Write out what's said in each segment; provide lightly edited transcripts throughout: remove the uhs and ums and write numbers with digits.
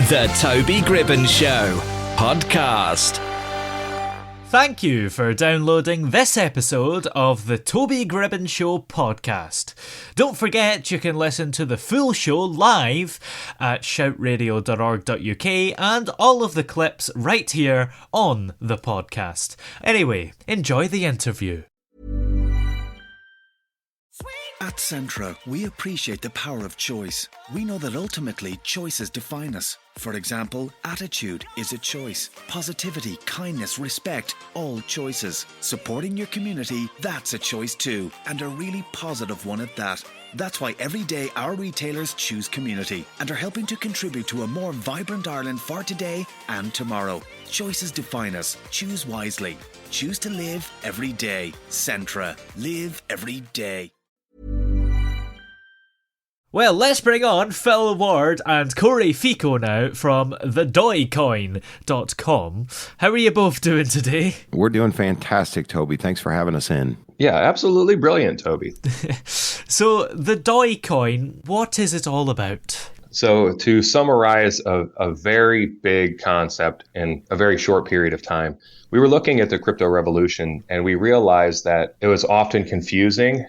The Toby Gribben Show podcast. Thank you for downloading this episode of the Toby Gribben Show podcast. Don't forget you can listen to the full show live at shoutradio.org.uk and all of the clips right here on the podcast. Anyway, enjoy the interview. At Centra, we appreciate the power of choice. We know that ultimately choices define us. For example, attitude is a choice. Positivity, kindness, respect, all choices. Supporting your community, that's a choice too, and a really positive one at that. That's why every day our retailers choose community and are helping to contribute to a more vibrant Ireland for today and tomorrow. Choices define us. Choose wisely. Choose to live every day. Centra. Live every day. Well, let's bring on Phil Ward and Cory Feco now from the DOI Coin.com. How are you both doing today? We're doing fantastic, Toby. Thanks for having us in. Yeah, absolutely brilliant, Toby. So, the DOI Coin, what is it all about? So to summarize a very big concept in a very short period of time, we were looking at the crypto revolution and we realized that it was often confusing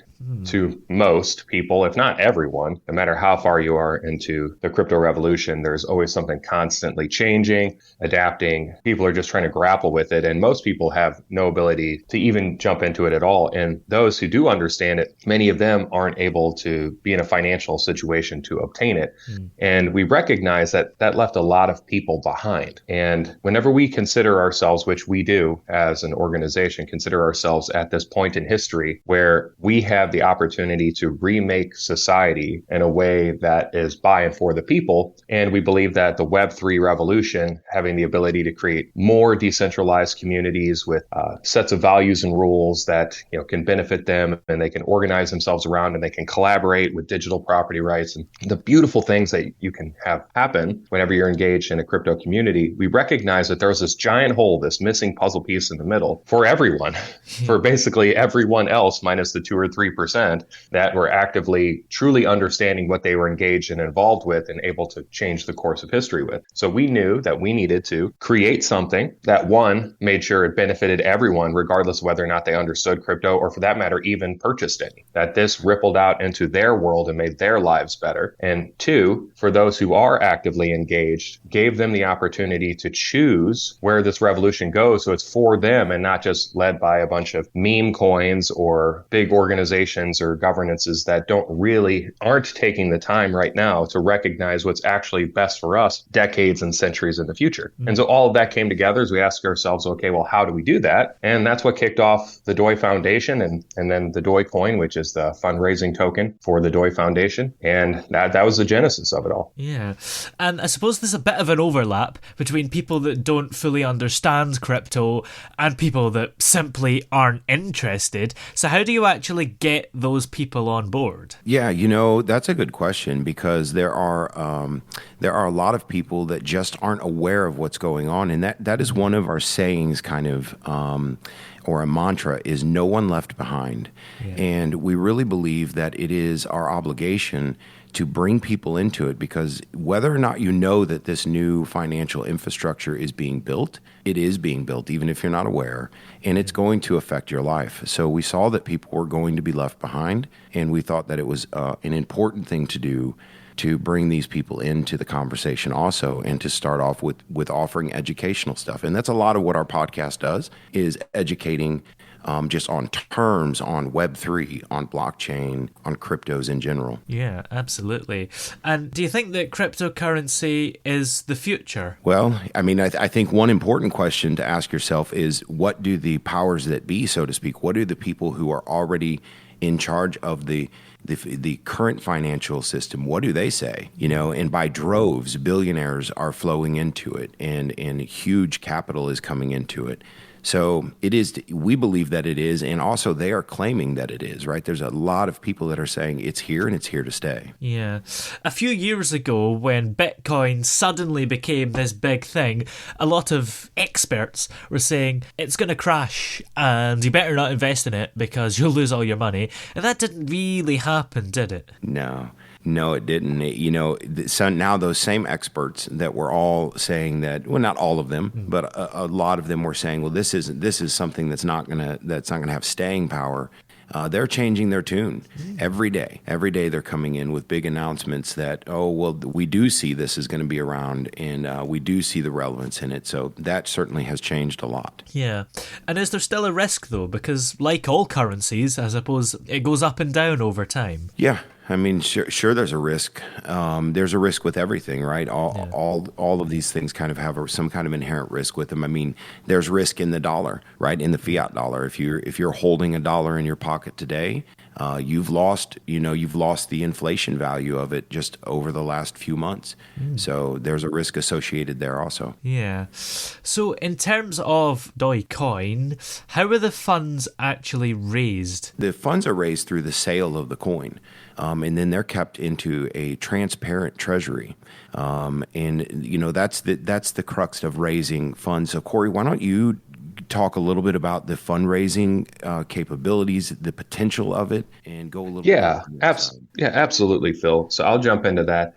to most people, if not everyone. No matter how far you are into the crypto revolution, there's always something constantly changing, adapting. People are just trying to grapple with it. And most people have no ability to even jump into it at all. And those who do understand it, many of them aren't able to be in a financial situation to obtain it. And we recognize that that left a lot of people behind. And whenever we consider ourselves, which we do as an organization, consider ourselves at this point in history where we have the opportunity to remake society in a way that is by and for the people. And we believe that the Web3 revolution, having the ability to create more decentralized communities with sets of values and rules that can benefit them, and they can organize themselves around, and they can collaborate with digital property rights and the beautiful things that you can have happen whenever you're engaged in a crypto community. We recognize that there's this giant hole, this missing puzzle piece in the middle for everyone, for basically everyone else minus the 2 or 3% that were actively truly understanding what they were engaged and involved with and able to change the course of history with. So we knew that we needed to create something that, one, made sure it benefited everyone regardless of whether or not they understood crypto or, for that matter, even purchased any, that this rippled out into their world and made their lives better. And two, for those who are actively engaged, gave them the opportunity to choose where this revolution goes. So it's for them and not just led by a bunch of meme coins or big organizations or governances that aren't taking the time right now to recognize what's actually best for us decades and centuries in the future. And so all of that came together as we asked ourselves, okay, well, how do we do that? And that's what kicked off the DOI Foundation and then the DOI Coin, which is the fundraising token for the DOI Foundation. And that was the genesis of it all. Yeah. And I suppose there's a bit of an overlap between people that don't fully understand crypto and people that simply aren't interested. So how do you actually get those people on board? Yeah, that's a good question, because there are a lot of people that just aren't aware of what's going on, and that is one of our sayings, kind of, or a mantra, is no one left behind. Yeah. And we really believe that it is our obligation to bring people into it, because whether or not you know that this new financial infrastructure is being built, it is being built, even if you're not aware, and it's going to affect your life. So we saw that people were going to be left behind, and we thought that it was an important thing to do to bring these people into the conversation also, and to start off with offering educational stuff. And that's a lot of what our podcast does, is educating just on terms, on Web3, on blockchain, on cryptos in general. Yeah, absolutely. And do you think that cryptocurrency is the future? Well, I mean, I think one important question to ask yourself is, what do the powers that be, so to speak, what do the people who are already in charge of the current financial system, what do they say? And by droves, billionaires are flowing into it, and huge capital is coming into it. So it is, we believe that it is, and also they are claiming that it is, right? There's a lot of people that are saying it's here and it's here to stay. Yeah. A few years ago, when Bitcoin suddenly became this big thing, a lot of experts were saying it's going to crash and you better not invest in it because you'll lose all your money. And that didn't really happen, did it? No. No, it didn't. So now those same experts that were all saying that, well, not all of them, but a lot of them were saying, well, this is something that's not gonna have staying power. They're changing their tune every day. Every day they're coming in with big announcements that, oh, well, we do see this is going to be around, and we do see the relevance in it. So that certainly has changed a lot. Yeah. And is there still a risk, though? Because like all currencies, I suppose it goes up and down over time. Yeah. I mean, sure. There's a risk. There's a risk with everything, right? All of these things kind of have some kind of inherent risk with them. I mean, there's risk in the dollar, right? In the fiat dollar. If you're holding a dollar in your pocket today, you've lost the inflation value of it just over the last few months. So there's a risk associated there also. Yeah. So in terms of DOI Coin, how are the funds actually raised? The funds are raised through the sale of the coin. And then they're kept into a transparent treasury. And that's the crux of raising funds. So Cory, why don't you talk a little bit about the fundraising capabilities, the potential of it, and go a little bit. Absolutely, Phil. So I'll jump into that.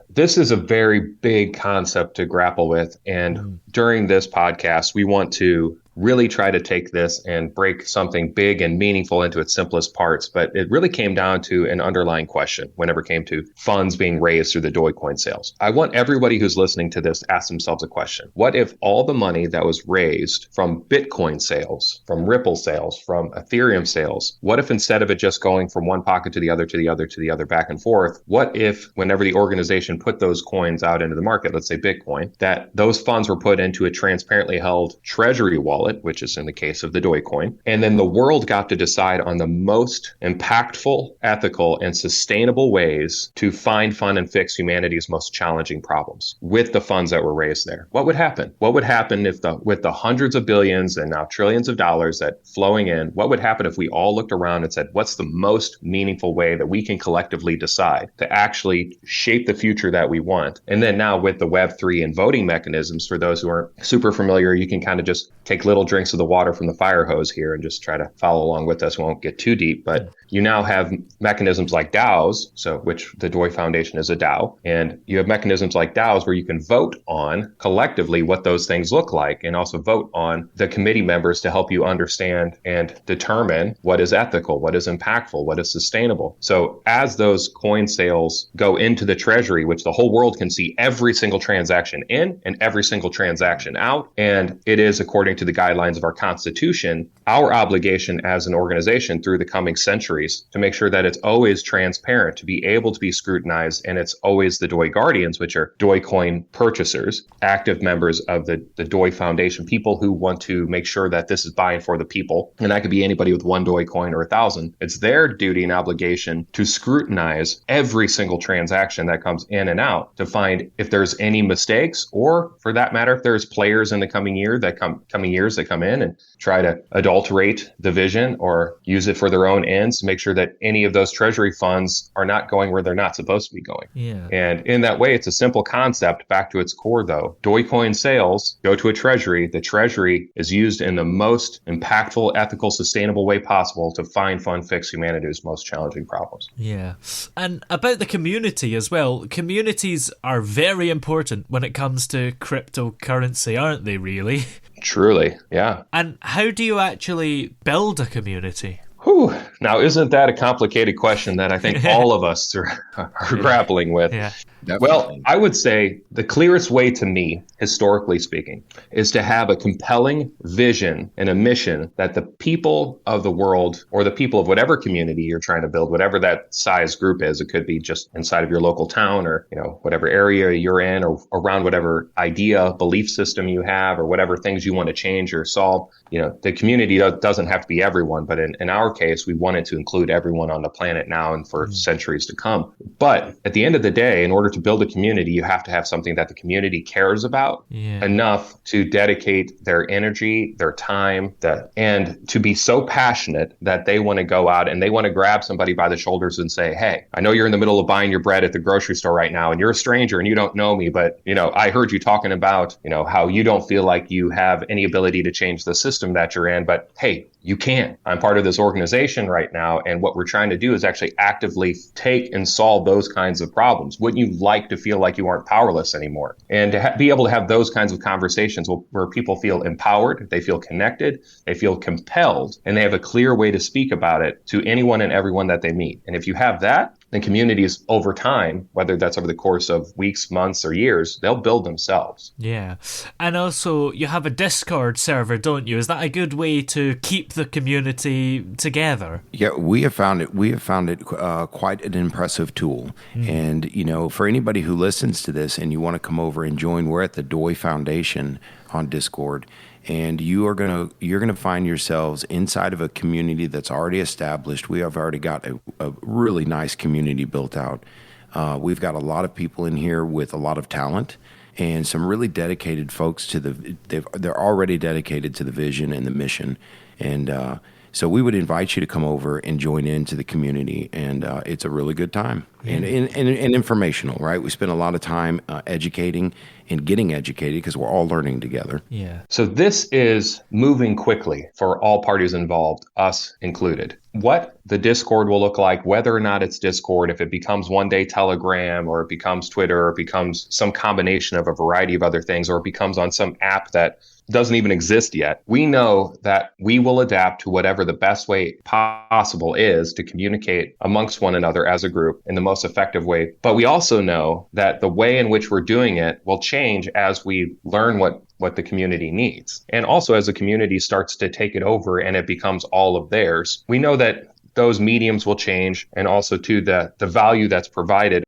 This is a very big concept to grapple with. And during this podcast, we want to really try to take this and break something big and meaningful into its simplest parts. But it really came down to an underlying question whenever it came to funds being raised through the DOI Coin sales. I want everybody who's listening to this to ask themselves a question. What if all the money that was raised from Bitcoin sales, from Ripple sales, from Ethereum sales, what if instead of it just going from one pocket to the other, to the other, to the other, back and forth, what if whenever the organization put those coins out into the market, let's say Bitcoin, that those funds were put into a transparently held treasury wallet, which is in the case of the DOI Coin. And then the world got to decide on the most impactful, ethical, and sustainable ways to find, fund, and fix humanity's most challenging problems with the funds that were raised there. What would happen? What would happen if with the hundreds of billions and now trillions of dollars that flowing in, what would happen if we all looked around and said, what's the most meaningful way that we can collectively decide to actually shape the future that we want? And then now with the Web3 and voting mechanisms, for those who aren't super familiar, you can kind of just take little drinks of the water from the fire hose here and just try to follow along with us. We won't get too deep, but you now have mechanisms like DAOs, so which the DOI Foundation is a DAO, and you have mechanisms like DAOs where you can vote on collectively what those things look like, and also vote on the committee members to help you understand and determine what is ethical, what is impactful, what is sustainable. So as those coin sales go into the treasury, which the whole world can see every single transaction in and every single transaction out, and it is according to the guidelines of our Constitution, our obligation as an organization through the coming centuries to make sure that it's always transparent, to be able to be scrutinized, and it's always the DOI guardians, which are DOI Coin purchasers, active members of the DOI Foundation, people who want to make sure that this is buying for the people. And that could be anybody with one DOI coin or 1,000. It's their duty and obligation to scrutinize every single transaction that comes in and out to find if there's any mistakes, or for that matter, if there's players in the coming years that come in and try to adulterate the vision or use it for their own ends, to make sure that any of those treasury funds are not going where they're not supposed to be going. Yeah. And in that way, it's a simple concept. Back to its core, though, DOI Coin sales go to a treasury. The treasury is used in the most impactful, ethical, sustainable way possible to find, fund, fix humanity's most challenging problems. Yeah. And about the community as well, communities are very important when it comes to cryptocurrency, aren't they, really? Truly, yeah. And how do you actually build a community? Whew. Now, isn't that a complicated question that I think all of us are grappling with? Yeah. Definitely. Well, I would say the clearest way to me, historically speaking, is to have a compelling vision and a mission that the people of the world, or the people of whatever community you're trying to build, whatever that size group is, it could be just inside of your local town, or whatever area you're in, or around whatever idea, belief system you have, or whatever things you want to change or solve. The community doesn't have to be everyone, but in our case, we wanted to include everyone on the planet now and for centuries to come. But at the end of the day, in order to build a community, you have to have something that the community cares about enough to dedicate their energy, their time, and to be so passionate that they want to go out and they want to grab somebody by the shoulders and say, hey, I know you're in the middle of buying your bread at the grocery store right now, and you're a stranger and you don't know me, but I heard you talking about how you don't feel like you have any ability to change the system that you're in, but hey, you can. I'm part of this organization. civilization right now. And what we're trying to do is actually actively take and solve those kinds of problems. Wouldn't you like to feel like you aren't powerless anymore? And to be able to have those kinds of conversations where people feel empowered, they feel connected, they feel compelled, and they have a clear way to speak about it to anyone and everyone that they meet. And if you have that, then communities over time, whether that's over the course of weeks, months, or years, they'll build themselves. Yeah. And also, you have a Discord server, don't you? Is that a good way to keep the community together? Yeah, we have found it quite an impressive tool. And, for anybody who listens to this and you want to come over and join, we're at the DOI Foundation on Discord. And you're gonna find yourselves inside of a community that's already established. We have already got a really nice community built out. We've got a lot of people in here with a lot of talent and some really dedicated folks they're already dedicated to the vision and the mission. And so we would invite you to come over and join into the community, and it's a really good time and informational, right? We spend a lot of time educating and getting educated because we're all learning together. Yeah. So this is moving quickly for all parties involved, us included. What the Discord will look like, whether or not it's Discord, if it becomes one day Telegram or it becomes Twitter or it becomes some combination of a variety of other things, or it becomes on some app that doesn't even exist yet. We know that we will adapt to whatever the best way possible is to communicate amongst one another as a group in the most effective way. But we also know that the way in which we're doing it will change as we learn what the community needs. And also as the community starts to take it over and it becomes all of theirs, we know that those mediums will change, and also too the value that's provided.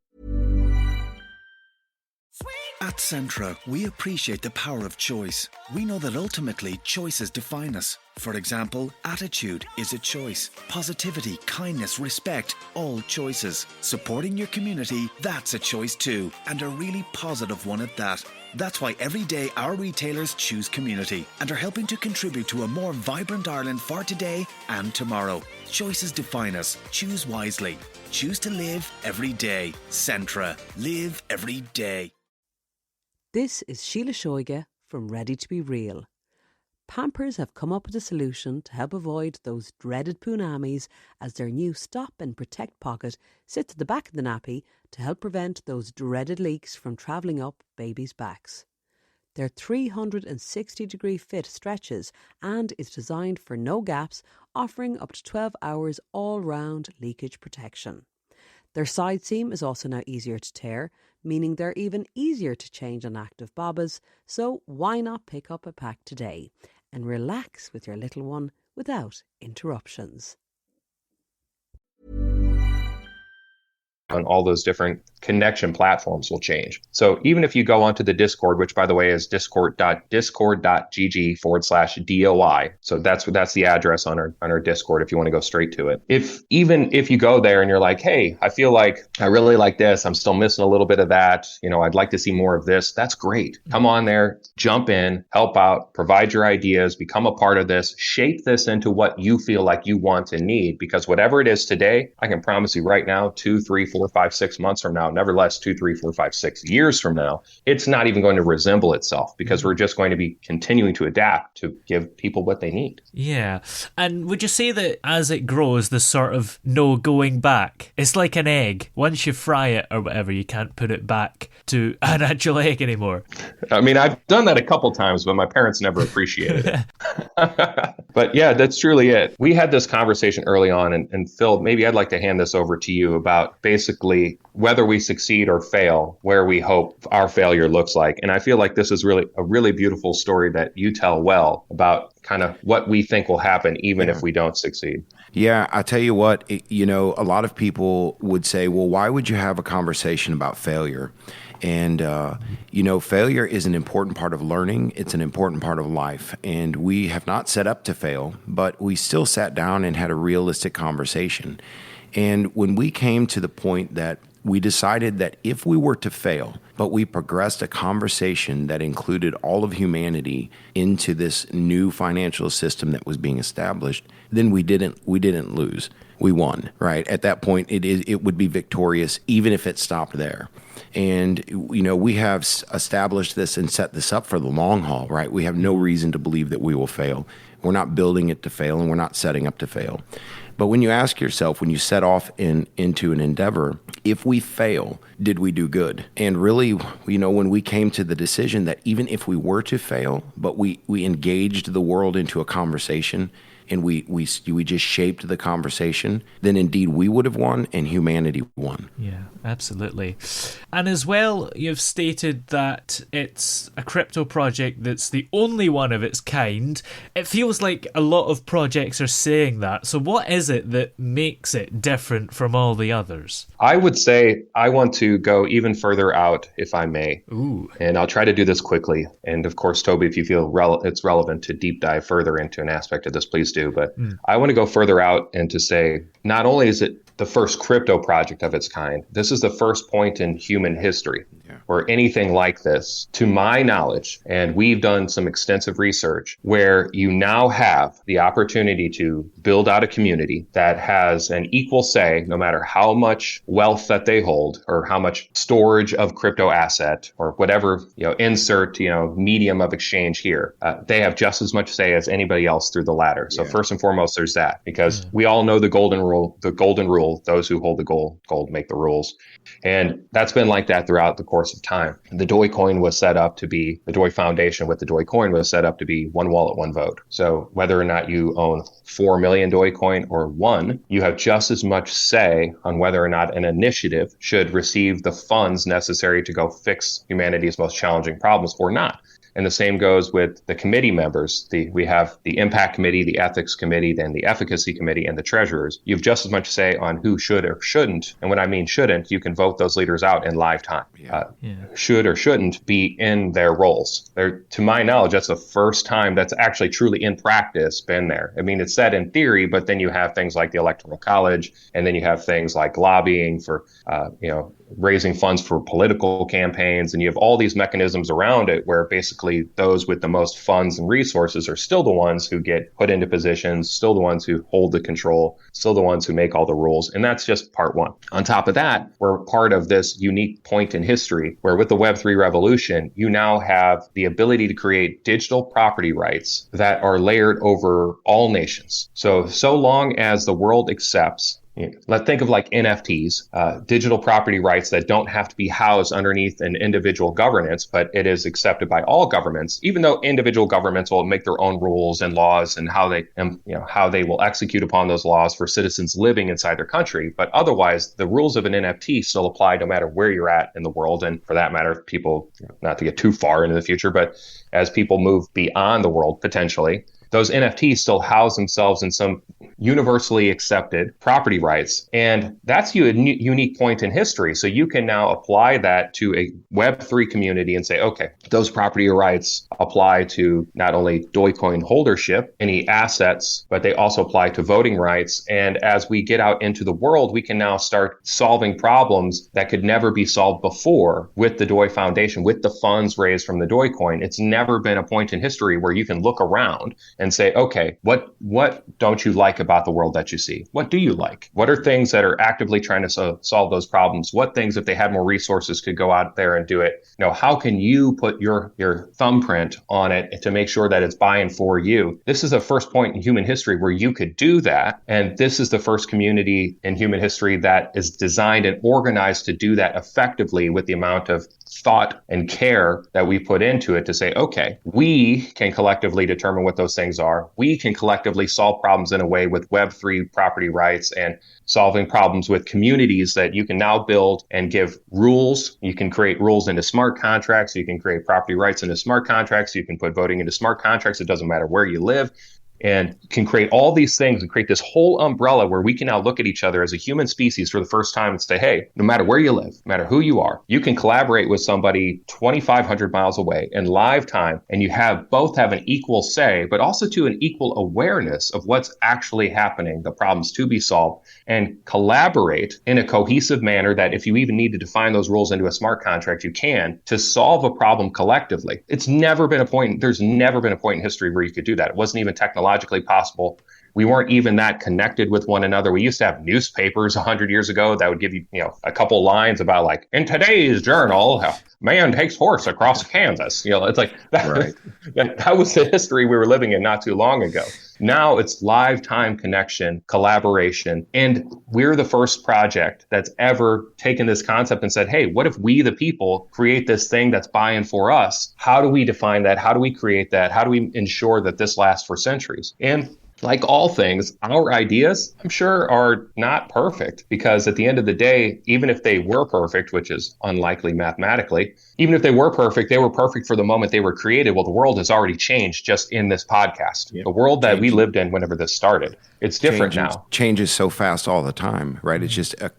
At Centra, we appreciate the power of choice. We know that ultimately choices define us. For example, attitude is a choice. Positivity, kindness, respect, all choices. Supporting your community, that's a choice too, and a really positive one at that. That's why every day our retailers choose community and are helping to contribute to a more vibrant Ireland for today and tomorrow. Choices define us. Choose wisely. Choose to live every day. Centra. Live every day. This is Sheila Shoiga from Ready to Be Real. Pampers have come up with a solution to help avoid those dreaded punamis, as their new Stop and Protect pocket sits at the back of the nappy to help prevent those dreaded leaks from travelling up babies' backs. Their 360-degree fit stretches and is designed for no gaps, offering up to 12 hours all-round leakage protection. Their side seam is also now easier to tear, meaning they're even easier to change on active bobbas, so why not pick up a pack today and relax with your little one without interruptions. On all those different connection platforms will change. So even if you go onto the Discord, which by the way is discord.gg/DOI. So that's the address on our Discord if you want to go straight to it. If you go there and you're like, hey, I feel like I really like this, I'm still missing a little bit of that, I'd like to see more of this, that's great. Come on there, jump in, help out, provide your ideas, become a part of this, shape this into what you feel like you want and need, because whatever it is today, I can promise you right now, 2, 3, 4, 5, 6 months from now, nevertheless 2, 3, 4, 5, 6 years from now, it's not even going to resemble itself, because we're just going to be continuing to adapt to give people what they need. Yeah. And would you say that as it grows, there's sort of no going back? It's like an egg. Once you fry it or whatever, you can't put it back to an actual egg anymore. I mean, I've done that a couple times, but my parents never appreciated it. But yeah, that's truly it. We had this conversation early on, and Phil, maybe I'd like to hand this over to you about basically whether we succeed or fail, where we hope our failure looks like. And I feel like this is really a really beautiful story that you tell well about kind of what we think will happen even if we don't succeed. Yeah, I tell you what, a lot of people would say, well, why would you have a conversation about failure? And, failure is an important part of learning. It's an important part of life. And we have not set up to fail, but we still sat down and had a realistic conversation. And when we came to the point that we decided that if we were to fail, but we progressed a conversation that included all of humanity into this new financial system that was being established, then we didn't lose. We won, right? At that point, it would be victorious, even if it stopped there. And, we have established this and set this up for the long haul, right? We have no reason to believe that we will fail. We're not building it to fail, and we're not setting up to fail. But when you ask yourself, when you set off into an endeavor, if we fail, did we do good? And really, when we came to the decision that even if we were to fail, but we engaged the world into a conversation, and we just shaped the conversation, then indeed we would have won and humanity won. Yeah, absolutely. And as well, you've stated that it's a crypto project that's the only one of its kind. It feels like a lot of projects are saying that. So what is it that makes it different from all the others? I would say I want to go even further out, if I may. Ooh. And I'll try to do this quickly. And of course, Toby, if you feel it's relevant to deep dive further into an aspect of this, please do. But I want to go further out and to say, not only is it the first crypto project of its kind, this is the first point in human history or anything like this, to my knowledge. And we've done some extensive research where you now have the opportunity to build out a community that has an equal say, no matter how much wealth that they hold or how much storage of crypto asset or whatever, insert, medium of exchange here. They have just as much say as anybody else through the ladder. So first and foremost, there's that, because we all know the golden rule, those who hold the gold make the rules. And that's been like that throughout the course of time. The DOI Coin was set up to be, the DOI Foundation with the DOI Coin was set up to be one wallet, one vote. So whether or not you own 4 million DOI Coin or one, you have just as much say on whether or not an initiative should receive the funds necessary to go fix humanity's most challenging problems or not. And the same goes with the committee members. We have the impact committee, the ethics committee, then the efficacy committee, and the treasurers. You have just as much say on who should or shouldn't. And when I mean shouldn't, you can vote those leaders out in live time. Should or shouldn't be in their roles. To my knowledge, that's the first time that's actually truly in practice been there. I mean, it's said in theory, but then you have things like the Electoral College, and then you have things like lobbying for, raising funds for political campaigns. And you have all these mechanisms around it where basically those with the most funds and resources are still the ones who get put into positions, still the ones who hold the control, still the ones who make all the rules. And that's just part one. On top of that, we're part of this unique point in history where with the Web3 revolution, you now have the ability to create digital property rights that are layered over all nations. So long as the world accepts, let's think of like NFTs, digital property rights that don't have to be housed underneath an individual governance, but it is accepted by all governments, even though individual governments will make their own rules and laws and how they will execute upon those laws for citizens living inside their country. But otherwise, the rules of an NFT still apply no matter where you're at in the world. And for that matter, people, not to get too far into the future, but as people move beyond the world potentially, those NFTs still house themselves in some universally accepted property rights. And that's a unique point in history. So you can now apply that to a Web3 community and say, okay, those property rights apply to not only DOI Coin holdership, any assets, but they also apply to voting rights. And as we get out into the world, we can now start solving problems that could never be solved before with the DOI Foundation, with the funds raised from the DOI Coin. It's never been a point in history where you can look around and say, okay, what don't you like about the world that you see? What do you like? What are things that are actively trying to solve those problems? What things, if they had more resources, could go out there and do it? How can you put your thumbprint on it to make sure that it's by and for you? This is the first point in human history where you could do that. And this is the first community in human history that is designed and organized to do that effectively with the amount of thought and care that we put into it to say, okay, we can collectively determine what those things are. We can collectively solve problems in a way with Web3 property rights and solving problems with communities that you can now build and give rules. You can create rules into smart contracts. You can create property rights into smart contracts. You can put voting into smart contracts. It doesn't matter where you live. And can create all these things and create this whole umbrella where we can now look at each other as a human species for the first time and say, hey, no matter where you live, no matter who you are, you can collaborate with somebody 2,500 miles away in live time, and you both have an equal say, but also to an equal awareness of what's actually happening, the problems to be solved, and collaborate in a cohesive manner that if you even need to define those rules into a smart contract, you can, to solve a problem collectively. There's never been a point in history where you could do that. It wasn't even technologically possible We weren't even that connected with one another. We used to have newspapers 100 years ago that would give you, a couple lines about like, in today's journal, man takes horse across Kansas. It's like that, Right. that was the history we were living in not too long ago. Now it's live time connection, collaboration. And we're the first project that's ever taken this concept and said, hey, what if we, the people, create this thing that's by and for us? How do we define that? How do we create that? How do we ensure that this lasts for centuries? And like all things, our ideas, I'm sure, are not perfect, because at the end of the day, even if they were perfect, which is unlikely mathematically, even if they were perfect for the moment they were created. Well, the world has already changed just in this podcast. Yep. The world that we lived in whenever this started, it's different now. Changes so fast all the time, right? It's just a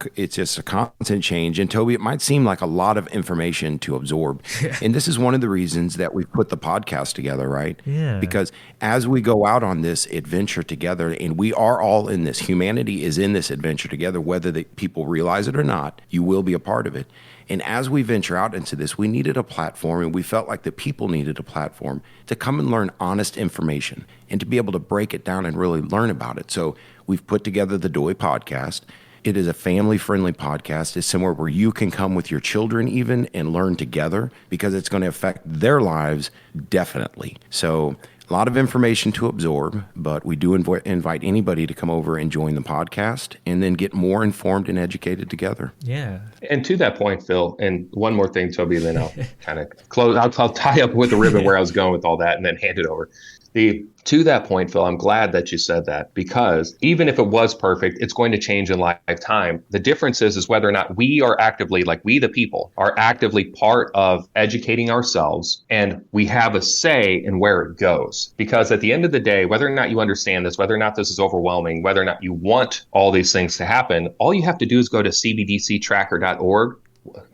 constant change. And Toby, it might seem like a lot of information to absorb. And this is one of the reasons that we put the podcast together, right? Yeah. Because as we go out on this adventure together, and we are all in this, humanity is in this adventure together, whether the people realize it or not, you will be a part of it. And as we venture out into this, we needed a platform, and we felt like the people needed a platform to come and learn honest information and to be able to break it down and really learn about it. So we've put together the DOI podcast. It is a family-friendly podcast. It's somewhere where you can come with your children even and learn together, because it's going to affect their lives definitely. So a lot of information to absorb, but we do invite anybody to come over and join the podcast and then get more informed and educated together. Yeah. And to that point, Phil, and one more thing, Toby, then I'll kind of close. I'll tie up with the ribbon where I was going with all that and then hand it over. To that point, Phil, I'm glad that you said that, because even if it was perfect, it's going to change in lifetime. The difference is whether or not we are actively, like we the people, are actively part of educating ourselves, and we have a say in where it goes. Because at the end of the day, whether or not you understand this, whether or not this is overwhelming, whether or not you want all these things to happen, all you have to do is go to cbdctracker.org.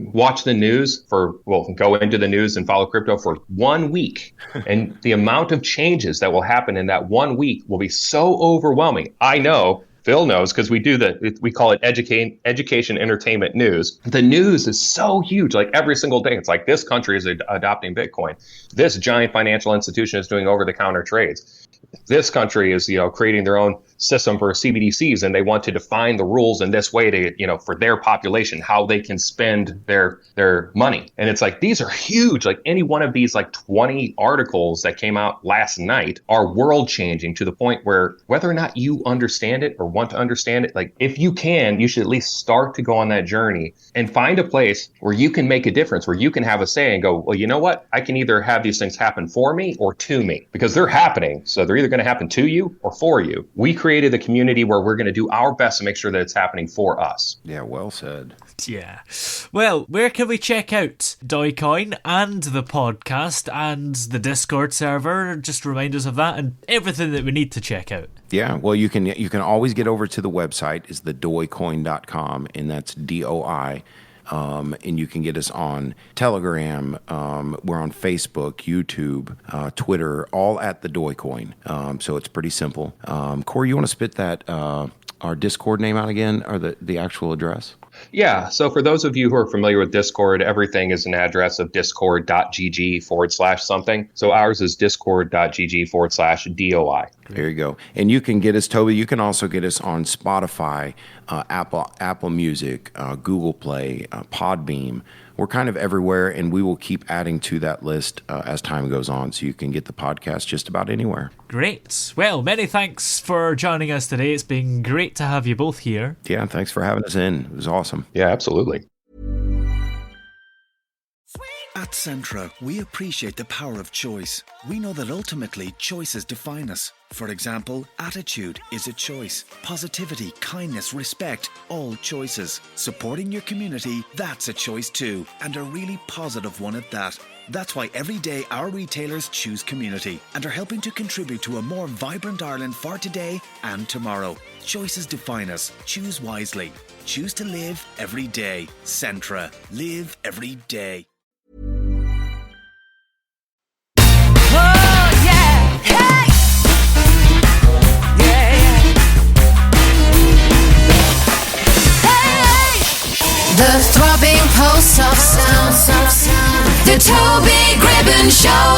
Watch the news go into the news and follow crypto for 1 week. And the amount of changes that will happen in that 1 week will be so overwhelming. I know, Phil knows, because we call it education, entertainment news. The news is so huge, like every single day. It's like this country is adopting Bitcoin. This giant financial institution is doing over-the-counter trades. This country is, creating their own system for CBDCs, and they want to define the rules in this way to, for their population, how they can spend their money. And it's like, these are huge. Like any one of these, like 20 articles that came out last night are world changing, to the point where whether or not you understand it or want to understand it, like if you can, you should at least start to go on that journey and find a place where you can make a difference, where you can have a say and go, well, you know what? I can either have these things happen for me or to me, because they're happening. So they're either going to happen to you or for you. We created the community where we're going to do our best to make sure that it's happening for us. Yeah, well said. Yeah. Well, where can we check out DOI Coin and the podcast and the Discord server? Just remind us of that and everything that we need to check out. Yeah, well, you can always get over to the website, is the doicoin.com, and that's DOI. And you can get us on Telegram. We're on Facebook, YouTube, Twitter, all at the DOI Coin. So it's pretty simple. Cory, you want to spit that our Discord name out again, or the actual address? Yeah. So for those of you who are familiar with Discord, everything is an address of discord.gg/something. So ours is discord.gg/DOI. There you go. And you can get us, Toby, you can also get us on Spotify, Apple Music, Google Play, Podbeam. We're kind of everywhere, and we will keep adding to that list as time goes on, so you can get the podcast just about anywhere. Great. Well, many thanks for joining us today. It's been great to have you both here. Yeah, thanks for having us in. It was awesome. Yeah, absolutely. At Centra, we appreciate the power of choice. We know that ultimately choices define us. For example, attitude is a choice. Positivity, kindness, respect, all choices. Supporting your community, that's a choice too, and a really positive one at that. That's why every day our retailers choose community and are helping to contribute to a more vibrant Ireland for today and tomorrow. Choices define us. Choose wisely. Choose to live every day. Centra. Live every day. The throbbing pulse of sound. The Toby Gribbon Show.